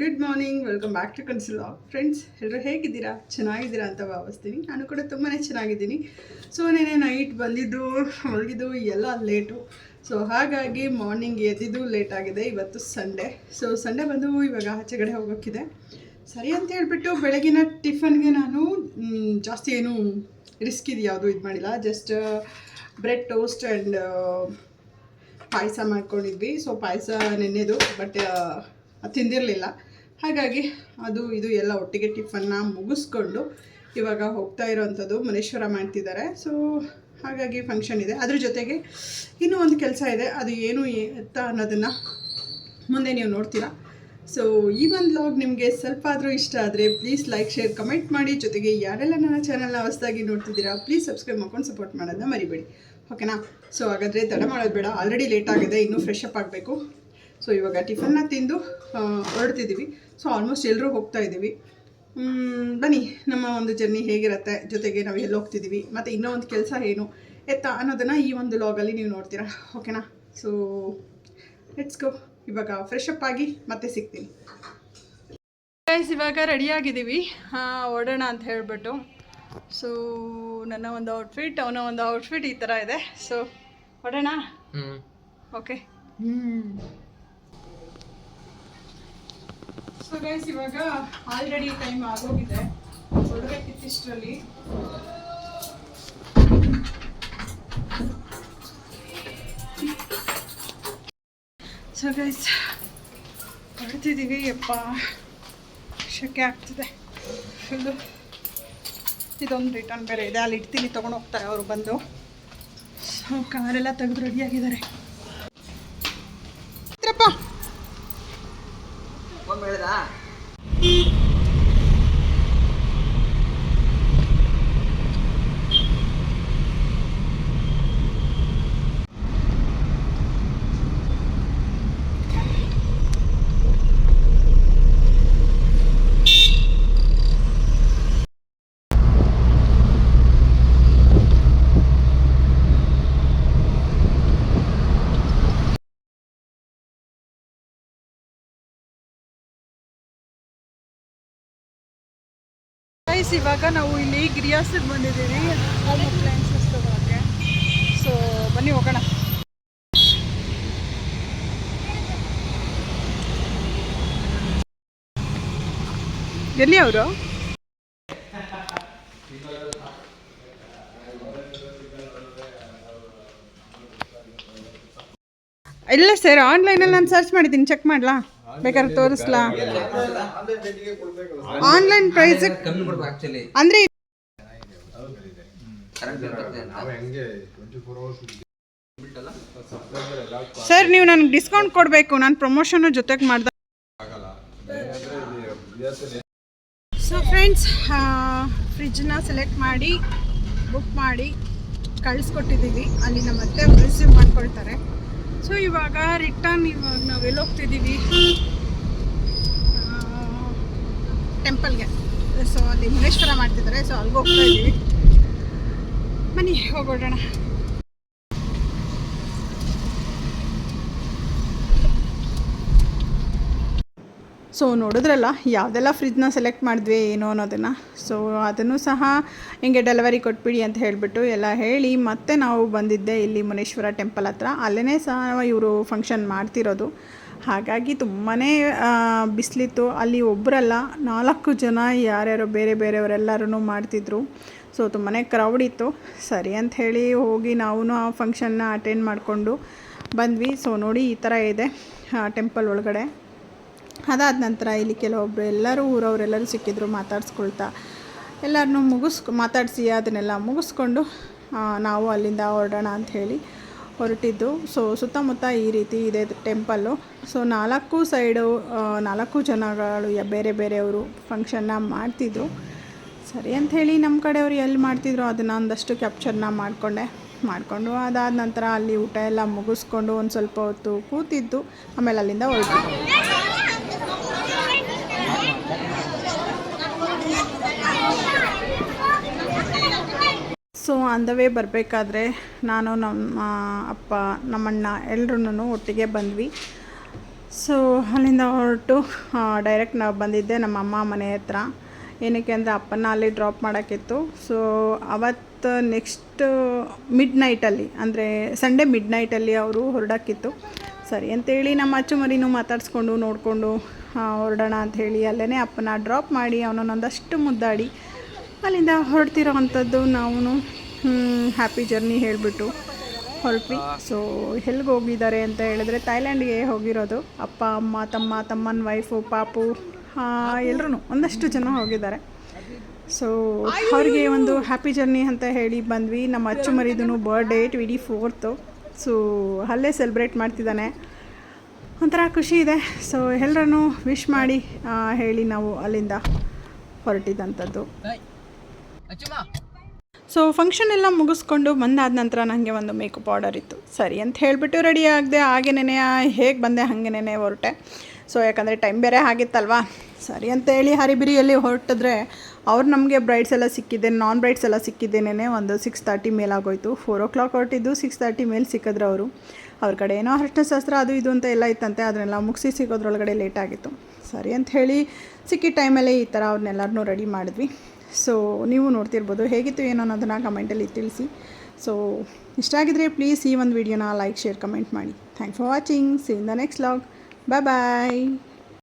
Good morning, welcome back to ಕನ್ಸಿಲ್ vlog. Friends, ಎಲ್ಲರೂ ಹೇಗಿದ್ದೀರಾ? ಚೆನ್ನಾಗಿದ್ದೀರಾ ಅಂತ ಭಾವಿಸ್ತೀನಿ. ನಾನು ಕೂಡ ತುಂಬಾ ಚೆನ್ನಾಗಿದ್ದೀನಿ. ಸೊ ನೆನೆ ನೈಟ್ ಬಂದಿದ್ದು ಮಲಗಿದ್ದು ಎಲ್ಲ ಲೇಟು. ಸೊ ಹಾಗಾಗಿ ಮಾರ್ನಿಂಗ್ ಎದ್ದಿದ್ದು ಲೇಟ್ ಆಗಿದೆ. ಇವತ್ತು ಸಂಡೇ. ಸೊ ಸಂಡೇ ಬಂದು ಇವಾಗ ಆಚೆಗಡೆ ಹೋಗೋಕ್ಕಿದೆ. ಸರಿ ಅಂತ ಹೇಳ್ಬಿಟ್ಟು ಬೆಳಗಿನ ಟಿಫನ್ಗೆ ನಾನು ಜಾಸ್ತಿ ಏನು ರಿಸ್ಕ್ ಇದು ಯಾವುದು ಇದು ಮಾಡಿಲ್ಲ. ಜಸ್ಟ್ ಬ್ರೆಡ್ ಟೋಸ್ಟ್ ಆ್ಯಂಡ್ ಪಾಯಸ ಮಾಡ್ಕೊಂಡಿದ್ವಿ. ಸೊ ಪಾಯಸ ನೆನ್ನೆದು, ಬಟ್ ತಿಂದಿರಲಿಲ್ಲ. ಹಾಗಾಗಿ ಅದು ಇದು ಎಲ್ಲ ಒಟ್ಟಿಗೆ ಟಿಫನ್ನ ಮುಗಿಸ್ಕೊಂಡು ಇವಾಗ ಹೋಗ್ತಾ ಇರೋವಂಥದ್ದು. ಮನೇಶ್ವರ ಮಾಡ್ತಿದ್ದಾರೆ. ಸೊ ಹಾಗಾಗಿ ಫಂಕ್ಷನ್ ಇದೆ. ಅದ್ರ ಜೊತೆಗೆ ಇನ್ನೂ ಒಂದು ಕೆಲಸ ಇದೆ. ಅದು ಏನು ಎತ್ತ ಅನ್ನೋದನ್ನು ಮುಂದೆ ನೀವು ನೋಡ್ತೀರಾ. ಸೊ ಈ ಒಂದು ವ್ಲಾಗ್ ನಿಮಗೆ ಸ್ವಲ್ಪ ಆದರೂ ಇಷ್ಟ ಆದರೆ ಪ್ಲೀಸ್ ಲೈಕ್, ಶೇರ್, ಕಮೆಂಟ್ ಮಾಡಿ. ಜೊತೆಗೆ ಯಾರೆಲ್ಲ ನನ್ನ ಚಾನಲ್ನ ಹೊಸದಾಗಿ ನೋಡ್ತಿದ್ದೀರಾ ಪ್ಲೀಸ್ ಸಬ್ಸ್ಕ್ರೈಬ್ ಮಾಡ್ಕೊಂಡು ಸಪೋರ್ಟ್ ಮಾಡೋದನ್ನ ಮರಿಬೇಡಿ, ಓಕೆನಾ? ಸೊ ಹಾಗಾದರೆ ತಡ ಮಾಡೋದು ಬೇಡ. ಆಲ್ರೆಡಿ ಲೇಟ್ ಆಗಿದೆ, ಇನ್ನೂ ಫ್ರೆಶ್ ಅಪ್ ಆಗಬೇಕು. ಸೊ ಇವಾಗ ಟಿಫನ್ನ ತಿಂದು ಹೊರಡ್ತಿದ್ದೀವಿ. ಸೊ ಆಲ್ಮೋಸ್ಟ್ ಎಲ್ಲರೂ ಹೋಗ್ತಾ ಇದ್ದೀವಿ. ಬನ್ನಿ, ನಮ್ಮ ಒಂದು ಜರ್ನಿ ಹೇಗಿರುತ್ತೆ, ಜೊತೆಗೆ ನಾವು ಎಲ್ಲಿ ಹೋಗ್ತಿದ್ದೀವಿ, ಮತ್ತು ಇನ್ನೂ ಒಂದು ಕೆಲಸ ಏನು ಎತ್ತ ಅನ್ನೋದನ್ನು ಈ ಒಂದು ವ್ಲಾಗಲ್ಲಿ ನೀವು ನೋಡ್ತೀರಾ, ಓಕೆನಾ? So let's go. ಇವಾಗ ಫ್ರೆಶ್ ಅಪ್ ಆಗಿ ಮತ್ತೆ ಸಿಗ್ತೀನಿ. ಗೈಸ್, ಇವಾಗ ರೆಡಿಯಾಗಿದ್ದೀವಿ ಹೊರಡೋಣ ಅಂತ ಹೇಳ್ಬಿಟ್ಟು. ಸೊ ನನ್ನ ಒಂದು ಔಟ್ಫಿಟ್, ಅವನ ಒಂದು ಔಟ್ಫಿಟ್ ಈ ಥರ ಇದೆ. ಸೊ ಹೊರಡೋಣ. ಓಕೆ. ಸೊ ಗೈಸ್, ಇವಾಗ ಆಲ್ರೆಡಿ ಟೈಮ್ ಆಗೋಗಿದೆ. ಹೊರಡಬೇಕಿತ್ತಿಷ್ಟರಲ್ಲಿ. ಸೊ ಗೈಸ್, ಹೊರಡ್ತಿದ್ದೀವಿ. ಯಪ್ಪ, ಶೆಕೆ ಆಗ್ತಿದೆ ಫುಲ್ಲು. ಇದೊಂದು ರಿಟರ್ನ್ ಬೇರೆ ಇದೆ, ಅಲ್ಲಿ ಇಡ್ತೀನಿ, ತೊಗೊಂಡು ಹೋಗ್ತಾರೆ ಅವರು ಬಂದು. ಸೊ ಕಾರೆಲ್ಲ ತೆಗೆದು ರೆಡಿಯಾಗಿದ್ದಾರೆ. ಇವಾಗ ನಾವು ಇಲ್ಲಿ ಗಿರಿಯಾಸಿಗೆ ಬಂದಿದ್ದೀವಿ, ಹೋಮ್ ಅಪ್ಲೈನ್ಸಸ್ ತಗೊಳಕ್ಕೆ. ಸೊ ಬನ್ನಿ ಹೋಗೋಣ. ಎಲ್ಲಿ ಅವರು? ಇಲ್ಲ ಸರ್, ಆನ್ಲೈನಲ್ಲಿ ನಾನು ಸರ್ಚ್ ಮಾಡಿದ್ದೀನಿ, ಚೆಕ್ ಮಾಡಲಾ? ಬೇಕಾದ್ರೆ ತೋರಿಸ್ಲಾ? ಆನ್ಲೈನ್ ಪ್ರೈಸ್ ಅಂದ್ರೆ ಸರ್, ನೀವು ನನಗೆ ಡಿಸ್ಕೌಂಟ್ ಕೊಡಬೇಕು, ನಾನು ಪ್ರಮೋಷನ್ ಜೊತೆಗೆ ಮಾಡ್ದೆ. ಸೊ ಫ್ರೆಂಡ್ಸ್, ಫ್ರಿಜ್ನ ಸೆಲೆಕ್ಟ್ ಮಾಡಿ ಬುಕ್ ಮಾಡಿ ಕಳಿಸ್ಕೊಟ್ಟಿದ್ದೀವಿ. ಅಲ್ಲಿ ನಮ್ಮ ಅತ್ತೆ ರಿಸೀವ್ ಮಾಡ್ಕೊಳ್ತಾರೆ. ಸೊ ಇವಾಗ ರಿಟರ್ನ್ ನಾವು ಎಲ್ಲಿ ಹೋಗ್ತಿದ್ದೀವಿ? ಟೆಂಪಲ್ಗೆ. ಸೊ ಅಲ್ಲಿ ಮನೇಶ್ವರ ಮಾಡ್ತಿದ್ದಾರೆ. ಸೊ ಅಲ್ಲಿಗೆ ಹೋಗ್ತಾ ಇದ್ದೀವಿ. ಬನ್ನಿ ಹೋಗೋಣ. ಸೊ ನೋಡಿದ್ರಲ್ಲ ಯಾವುದೆಲ್ಲ ಫ್ರಿಜ್ನ ಸೆಲೆಕ್ಟ್ ಮಾಡಿದ್ವಿ ಏನೋ ಅನ್ನೋದನ್ನು. ಸೊ ಅದನ್ನು ಸಹ ಹಿಂಗೆ ಡೆಲಿವರಿ ಕೊಟ್ಬಿಡಿ ಅಂತ ಹೇಳಿಬಿಟ್ಟು ಎಲ್ಲ ಹೇಳಿ ಮತ್ತೆ ನಾವು ಬಂದಿದ್ದೆ ಇಲ್ಲಿ ಮುನೇಶ್ವರ ಟೆಂಪಲ್ ಹತ್ರ. ಅಲ್ಲೇ ಸಹ ಇವರು ಫಂಕ್ಷನ್ ಮಾಡ್ತಿರೋದು. ಹಾಗಾಗಿ ತುಂಬಾ ಬಿಸಿಲಿತ್ತು. ಅಲ್ಲಿ ಒಬ್ಬರಲ್ಲ 4 ಜನ ಯಾರ್ಯಾರೋ ಬೇರೆ ಬೇರೆಯವರೆಲ್ಲರೂ ಮಾಡ್ತಿದ್ರು. ಸೊ ತುಂಬಾ ಕ್ರೌಡ್ ಇತ್ತು. ಸರಿ ಅಂತ ಹೇಳಿ ಹೋಗಿ ನಾವು ಆ ಫಂಕ್ಷನ್ನ ಅಟೆಂಡ್ ಮಾಡಿಕೊಂಡು ಬಂದ್ವಿ. ಸೊ ನೋಡಿ, ಈ ಥರ ಇದೆ ಟೆಂಪಲ್ ಒಳಗಡೆ. ಅದಾದ ನಂತರ ಇಲ್ಲಿ ಕೆಲವೊಬ್ಬರು ಎಲ್ಲರೂ ಊರವರೆಲ್ಲರೂ ಸಿಕ್ಕಿದ್ರು. ಮಾತಾಡಿಸ್ಕೊಳ್ತಾ ಎಲ್ಲರನ್ನೂ ಮಾತಾಡಿಸಿ ಅದನ್ನೆಲ್ಲ ಮುಗಿಸ್ಕೊಂಡು ನಾವು ಅಲ್ಲಿಂದ ಹೊರಡೋಣ ಅಂತ ಹೇಳಿ ಹೊರಟಿದ್ದು. ಸೊ ಸುತ್ತಮುತ್ತ ಈ ರೀತಿ ಇದೆ ಟೆಂಪಲ್ಲು. ಸೊ 4 ಸೈಡು 4 ಜನಗಳು ಬೇರೆ ಬೇರೆಯವರು ಫಂಕ್ಷನ್ನ ಮಾಡ್ತಿದ್ರು. ಸರಿ ಅಂಥೇಳಿ ನಮ್ಮ ಕಡೆಯವರು ಎಲ್ಲಿ ಮಾಡ್ತಿದ್ರು ಅದನ್ನು ಒಂದಷ್ಟು ಕ್ಯಾಪ್ಚರ್ನ ಮಾಡಿಕೊಂಡು ಅದಾದ ನಂತರ ಅಲ್ಲಿ ಊಟ ಎಲ್ಲ ಮುಗಿಸ್ಕೊಂಡು ಒಂದು ಸ್ವಲ್ಪ ಹೊತ್ತು ಕೂತಿದ್ದು. ಆಮೇಲೆ ಅಲ್ಲಿಂದ ಹೊರಟು. ಸೊ ಆನ್ ದ ವೇ ಬರಬೇಕಾದ್ರೆ ನಾನು, ನಮ್ಮ ಅಪ್ಪ, ನಮ್ಮಣ್ಣ ಎಲ್ಲರೂ ಒಟ್ಟಿಗೆ ಬಂದ್ವಿ. ಸೊ ಅಲ್ಲಿಂದ ಹೊರಟು ಡೈರೆಕ್ಟ್ ನಾವು ಬಂದಿದ್ದೆ ನಮ್ಮ ಅಮ್ಮ ಮನೆ ಹತ್ರ. ಏನಕ್ಕೆ ಅಂದರೆ ಅಪ್ಪನ ಅಲ್ಲಿ ಡ್ರಾಪ್ ಮಾಡೋಕ್ಕಿತ್ತು. ಸೊ ಅವತ್ತು ನೆಕ್ಸ್ಟ್ ಮಿಡ್ ನೈಟಲ್ಲಿ ಅಂದರೆ ಸಂಡೇ ಮಿಡ್ ನೈಟಲ್ಲಿ ಅವರು ಹೊರಡೋಕ್ಕಿತ್ತು. ಸರಿ ಅಂತೇಳಿ ನಮ್ಮ ಅಚ್ಚುಮರಿನೂ ಮಾತಾಡಿಸ್ಕೊಂಡು ನೋಡಿಕೊಂಡು ಹೊರಡೋಣ ಅಂಥೇಳಿ ಅಲ್ಲೇ ಅಪ್ಪನ ಡ್ರಾಪ್ ಮಾಡಿ ಅವನನ್ನೊಂದಷ್ಟು ಮುದ್ದಾಡಿ ಅಲ್ಲಿಂದ ಹೊರಡ್ತಿರೋ ಅಂಥದ್ದು. ನಾವು ಹ್ಯಾಪಿ ಜರ್ನಿ ಹೇಳಿಬಿಟ್ಟು ಹೊರಟ್ವಿ. ಸೊ ಎಲ್ಲಿಗೆ ಹೋಗಿದ್ದಾರೆ ಅಂತ ಹೇಳಿದ್ರೆ ಥೈಲ್ಯಾಂಡ್ಗೆ ಹೋಗಿರೋದು. ಅಪ್ಪ ಅಮ್ಮ ತಮ್ಮನ ವೈಫು ಪಾಪು ಎಲ್ಲರೂ ಒಂದಷ್ಟು ಜನ ಹೋಗಿದ್ದಾರೆ. ಸೊ ಅವ್ರಿಗೆ ಒಂದು ಹ್ಯಾಪಿ ಜರ್ನಿ ಅಂತ ಹೇಳಿ ಬಂದ್ವಿ. ನಮ್ಮ ಅಚ್ಚುಮರಿದೂ ಬರ್ಡೇ 24th. ಸೊ ಅಲ್ಲೇ ಸೆಲೆಬ್ರೇಟ್ ಮಾಡ್ತಿದ್ದಾನೆ, ಒಂಥರ ಖುಷಿ ಇದೆ. ಸೊ ಎಲ್ಲರನ್ನೂ ವಿಶ್ ಮಾಡಿ ಹೇಳಿ ನಾವು ಅಲ್ಲಿಂದ ಹೊರಟಿದ್ದಂಥದ್ದು. ಸೊ ಫಂಕ್ಷನ್ ಎಲ್ಲ ಮುಗಿಸ್ಕೊಂಡು ಬಂದಾದ ನಂತರ ನನಗೆ ಒಂದು ಮೇಕಪ್ ಆರ್ಡರ್ ಇತ್ತು. ಸರಿ ಅಂತ ಹೇಳಿಬಿಟ್ಟು ರೆಡಿ ಆಗದೆ ಹಾಗೇನೇ ಹೇಗೆ ಬಂದೆ ಹಾಗೇನೇ ಹೊರಟೆ. ಸೊ ಯಾಕಂದರೆ ಟೈಮ್ ಬೇರೆ ಆಗಿತ್ತಲ್ವಾ. ಸರಿ ಅಂತೇಳಿ ಹರಿಬಿರಿಯಲ್ಲಿ ಹೊರಟಿದ್ರೆ ಅವ್ರು ನಮಗೆ ಬ್ರೈಡ್ಸ್ ಎಲ್ಲ ಸಿಕ್ಕಿದ್ದೆ, ನಾನ್ ಬ್ರೈಡ್ಸ್ ಎಲ್ಲ ಸಿಕ್ಕಿದ್ದೇನೆ ಒಂದು 6:30 ಮೇಲಾಗೋಯ್ತು. 4 o'clock ಹೊರಟಿದ್ದು 6:30 ಮೇಲೆ ಸಿಕ್ಕಿದ್ರು ಅವರು. ಅವ್ರ ಕಡೆ ಏನೋ ಅರಿಶಿನ ಶಾಸ್ತ್ರ ಅದು ಇದು ಅಂತ ಎಲ್ಲ ಇತ್ತಂತೆ, ಅದನ್ನೆಲ್ಲ ಮುಗಿಸಿ ಸಿಗೋದ್ರೊಳಗಡೆ ಲೇಟ್ ಆಗಿತ್ತು. ಸರಿ ಅಂತ ಹೇಳಿ ಸಿಕ್ಕಿದ ಟೈಮಲ್ಲಿ ಈ ಥರ ಅವ್ರನ್ನೆಲ್ಲರನ್ನೂ ರೆಡಿ ಮಾಡಿದ್ವಿ. ಸೊ ನೀವು ನೋಡ್ತಿರ್ಬೋದು ಹೇಗಿತ್ತು ಏನೋ ಅನ್ನೋದನ್ನು ಕಮೆಂಟಲ್ಲಿ ತಿಳಿಸಿ. ಸೊ ಇಷ್ಟ ಆಗಿದ್ರೆ ಪ್ಲೀಸ್ ಈ ಒಂದು ವಿಡಿಯೋನ ಲೈಕ್, ಶೇರ್, ಕಮೆಂಟ್ ಮಾಡಿ. Thanks for watching. See in the next vlog. Bye bye.